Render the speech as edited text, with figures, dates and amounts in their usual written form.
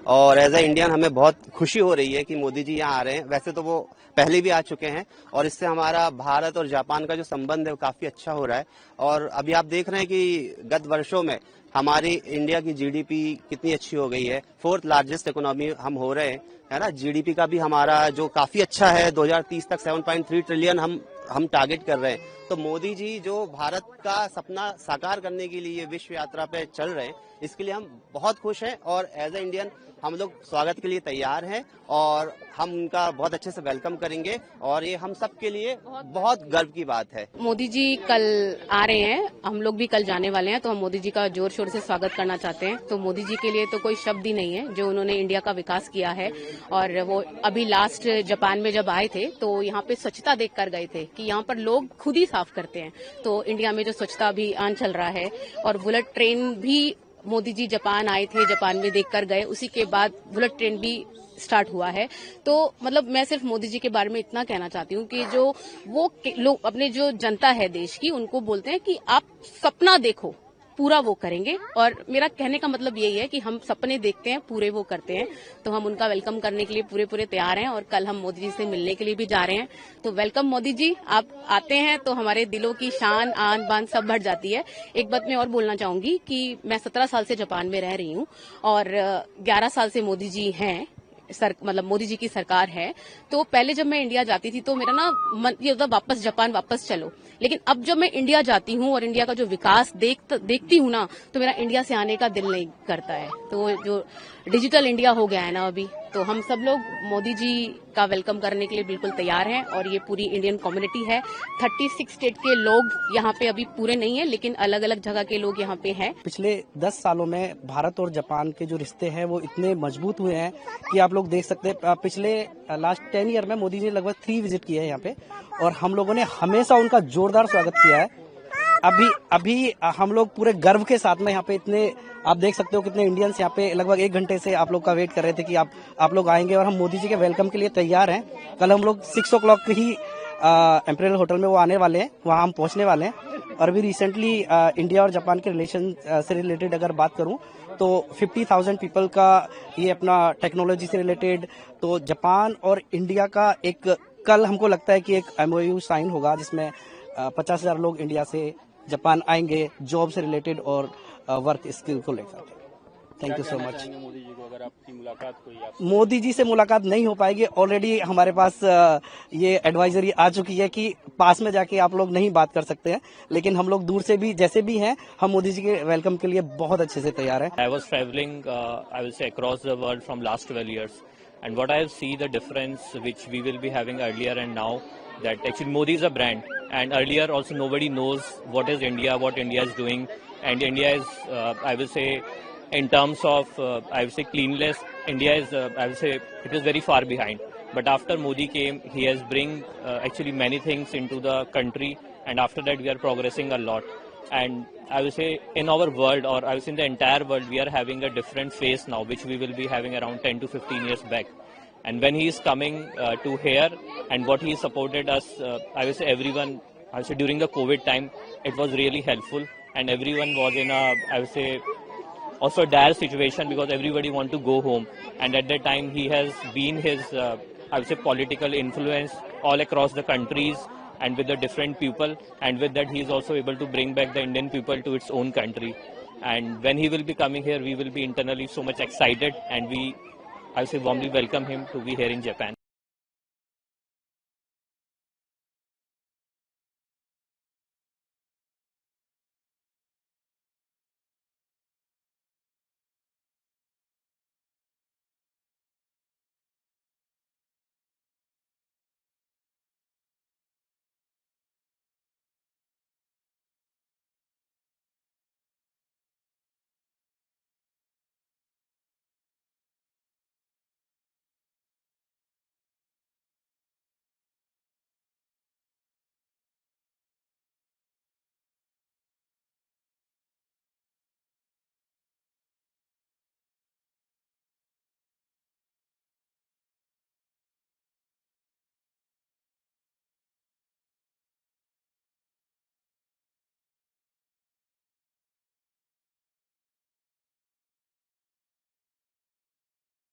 और as a Indian हमें बहुत खुशी हो रही है कि मोदी जी यहाँ आ रहे हैं। वैसे तो वो पहले भी आ चुके हैं और इससे हमारा भारत और जापान का जो संबंध है वो काफी अच्छा हो रहा है। और अभी आप देख रहे हैं कि गत वर्षों में हमारी इंडिया की जीडीपी कितनी अच्छी हो गई है, 4th लार्जेस्ट इकोनॉमी हम हो रहे हैं, है ना। जीडीपी का भी हमारा जो काफी अच्छा है, 2030 तक 7.3 ट्रिलियन हम टारगेट कर रहे हैं। तो मोदी जी जो भारत का सपना साकार करने के लिए विश्व यात्रा पे चल रहे हैं, इसके लिए हम बहुत खुश हैं और एज ए इंडियन हम लोग स्वागत के लिए तैयार हैं और हम उनका बहुत अच्छे से वेलकम करेंगे और ये हम सब के लिए बहुत गर्व की बात है। मोदी जी कल आ रहे हैं, हम लोग भी कल जाने वाले हैं, तो हम मोदी जी का जोर शोर से स्वागत करना चाहते हैं। तो मोदी जी के लिए तो कोई शब्द ही नहीं है, जो उन्होंने इंडिया का विकास किया है। और वो अभी लास्ट जापान में जब आए थे तो यहाँ पे स्वच्छता देख कर गए थे कि यहाँ पर लोग खुद ही साफ करते हैं। तो इंडिया में जो स्वच्छता अभियान चल रहा है और बुलेट ट्रेन भी मोदी जी जापान आए थे, जापान में देखकर गए, उसी के बाद बुलेट ट्रेन भी स्टार्ट हुआ है। तो मतलब मैं सिर्फ मोदी जी के बारे में इतना कहना चाहती हूँ कि जो वो लोग अपने जो जनता है देश की, उनको बोलते हैं कि आप सपना देखो, पूरा वो करेंगे। और मेरा कहने का मतलब यही है कि हम सपने देखते हैं, पूरे वो करते हैं। तो हम उनका वेलकम करने के लिए पूरे तैयार हैं और कल हम मोदी जी से मिलने के लिए भी जा रहे हैं। तो वेलकम मोदी जी, आप आते हैं तो हमारे दिलों की शान आन बान सब बढ़ जाती है। एक बात मैं और बोलना चाहूंगी कि मैं 17 साल से जापान में रह रही हूँ और 11 साल से मोदी जी हैं, मतलब मोदी जी की सरकार है। तो पहले जब मैं इंडिया जाती थी तो मेरा ना मन ये होता वापस जापान वापस चलो। लेकिन अब जब मैं इंडिया जाती हूँ और इंडिया का जो विकास देखती हूँ ना, तो मेरा इंडिया से आने का दिल नहीं करता है। तो जो डिजिटल इंडिया हो गया है ना अभी, तो हम सब लोग मोदी जी का वेलकम करने के लिए बिल्कुल तैयार हैं। और ये पूरी इंडियन कम्युनिटी है, 36 स्टेट के लोग यहाँ पे अभी पूरे नहीं है, लेकिन अलग अलग जगह के लोग यहाँ पे हैं। पिछले 10 सालों में भारत और जापान के जो रिश्ते हैं वो इतने मजबूत हुए हैं कि आप लोग देख सकते हैं पिछले लास्ट 10 ईयर में मोदी जी ने लगभग 3 विजिट किए हैं यहाँ पे और हम लोगों ने हमेशा उनका जोरदार स्वागत किया है। अभी हम लोग पूरे गर्व के साथ में यहाँ पे इतने आप देख सकते हो कितने इंडियंस यहाँ पे लगभग 1 घंटे से आप लोग का वेट कर रहे थे कि आप लोग आएंगे और हम मोदी जी के वेलकम के लिए तैयार हैं। कल हम लोग 6 o'clock ही एम्पेरियल होटल में वो आने वाले हैं, वहाँ हम पहुंचने वाले हैं। और अभी रिसेंटली इंडिया और जापान के रिलेशन से रिलेटेड अगर बात करूं तो 50,000 पीपल का ये अपना टेक्नोलॉजी से रिलेटेड, तो जापान और इंडिया का एक कल हमको लगता है कि एक MOU साइन होगा जिसमें 50,000 लोग इंडिया से जापान आएंगे जॉब से रिलेटेड और वर्क स्किल को लेकर। Thank you so much. Modi ji को अगर आपकी मुलाकात कोई मोदी जी से मुलाकात नहीं हो पाएगी, ऑलरेडी हमारे पास ये एडवाइजरी आ चुकी है कि पास में जाके आप लोग नहीं बात कर सकते हैं, लेकिन हम लोग दूर से भी जैसे भी हैं हम मोदी जी के वेलकम के लिए बहुत अच्छे से तैयार हैं। I was traveling, I will say, across the world from last 12 years, and what I see the difference which we will be having earlier and now, that actually Modi is a brand, and earlier also nobody knows what is India, what India is doing, and India is, I will say, in terms of, I will say, cleanliness, India is, I will say, it is very far behind. But after Modi came, he has bring actually many things into the country, and after that we are progressing a lot. And I will say in our world, or I will say in the entire world, we are having a different phase now, which we will be having around 10 to 15 years back. And when he is coming to here, and what he supported us, I will say everyone, I will say during the COVID time, it was really helpful, and everyone was in a, I will say, also dire situation because everybody want to go home. And at that time, he has been his, I would say, political influence all across the countries and with the different people. And with that, he is also able to bring back the Indian people to its own country. And when he will be coming here, we will be internally so much excited, and we, I would say, warmly welcome him to be here in Japan.